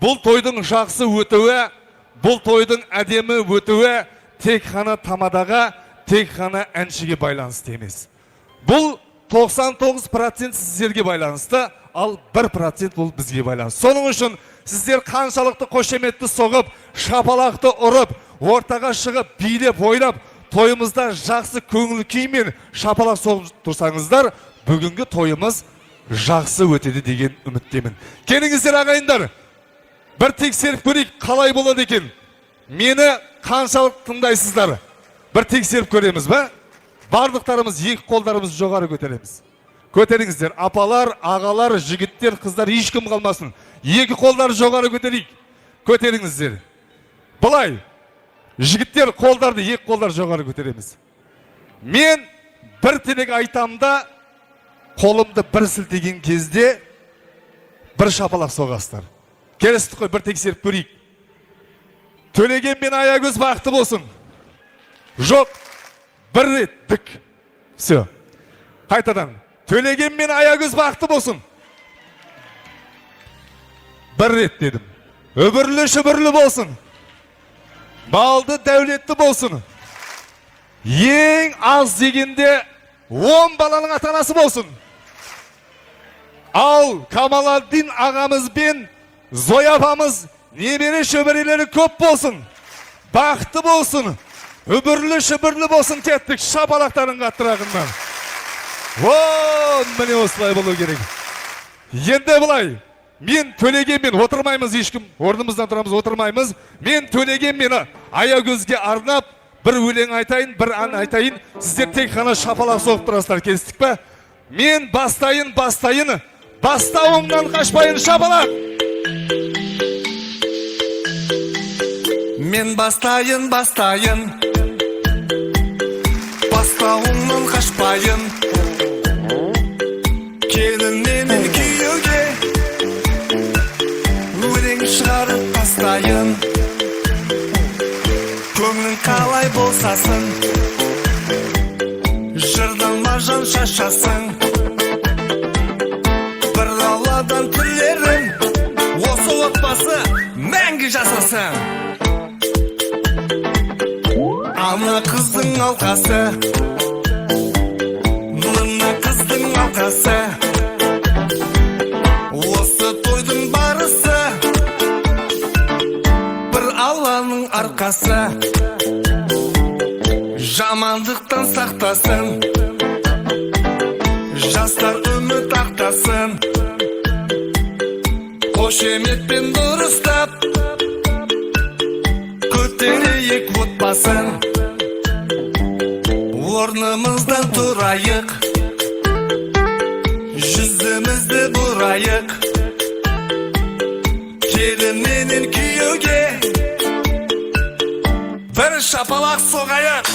бұл тойдың жақсы өтуі, бұл тойдың әдемі өтуі тек қана тамадаға, тек қана әншіге байланысты емес. Бұл 99% сіздерге байланысты, ал 1% бұл бізге байланысты. Соның үшін сіздер қаншалықты қошеметті соғып, шапалақты ұрып, ортаға шығып, билеп, ойнап, тойымызда жақсы көңіл күймен шапалақ соғып тұрсаңыздар, бүгінгі тойымыз жақсы өтеді деген үміттемін. Келіңіздер ағайындар, бір тексеріп көрейік, қалай болады екен? Мені қаншалық тыңдайсыздар? Бір тексеріп көреміз бе? Барлықтарымыз екі қолдарымыз жоғары көтереміз. Көтеріңіздер, апалар, ағалар, жігіттер, қыздар, ешкім қалмасын. Екі қолдар жоғары көтерейік. Көтеріңіздер. Бұлай, жігіттер қолдарды, екі қолдар жоғары көтереміз. Мен бір тілек айтамда, қолымды бір сілтеген кезде бір шапалақ соғастар. Келістік қой, бір тексеріп көрейік. Төлеген мен Аягөз бақытты болсын. Жоқ, бір рет дік. Все. Қайтадан. Төлеген мен Аягөз бақытты болсын. Бір рет дедім. Өбірлі шүбірлі болсын. Балды дәулетті болсын. Ең аз дегенде 10 баланың атанасы болсын. Ал Камаладдин ағамыз бен Зоя апамыз немере шөберелері көп болсын. Бақытты болсын. Үбірлі шүбірлі болсын. Кеттік шапалақтарын қаттырағыннан. Міне осылай болу керек. Енді бұлай. Мен Төлегенмен отырмаймыз, ешкім орнымыздан тұрамыз, отырмаймыз. Мен Төлегенмен Аягөзге арнап бір өлең айтайын, бір ән айтайын. Сіздер тек қана шапалақ соғып тұрасыздар, келістік пе? Мен бастайын, бастауымнан қашпайын, шапалақ. Мен бастайын, бастауымнан қашпайын. Келіннен күйеуге өлең шығарып бастайын. Көңілің қалай болсасын, жырдан мажан шашасын. Бір алладан тілерім, осы отбасы мәңгі жасасын. Ана қыздың алқасы, мына қыздың алқасы. Осы тойдың барысы, бір Алланың арқасы. Жамандықтан сақтасын, жастар үміт ақтасын. Қошеметпен дұрыстап, көтерейік отбасын. Орнымыздан тұрайық, жүзімізді бұрайық. Келіннен күйеуге бір шапалақ соғайық.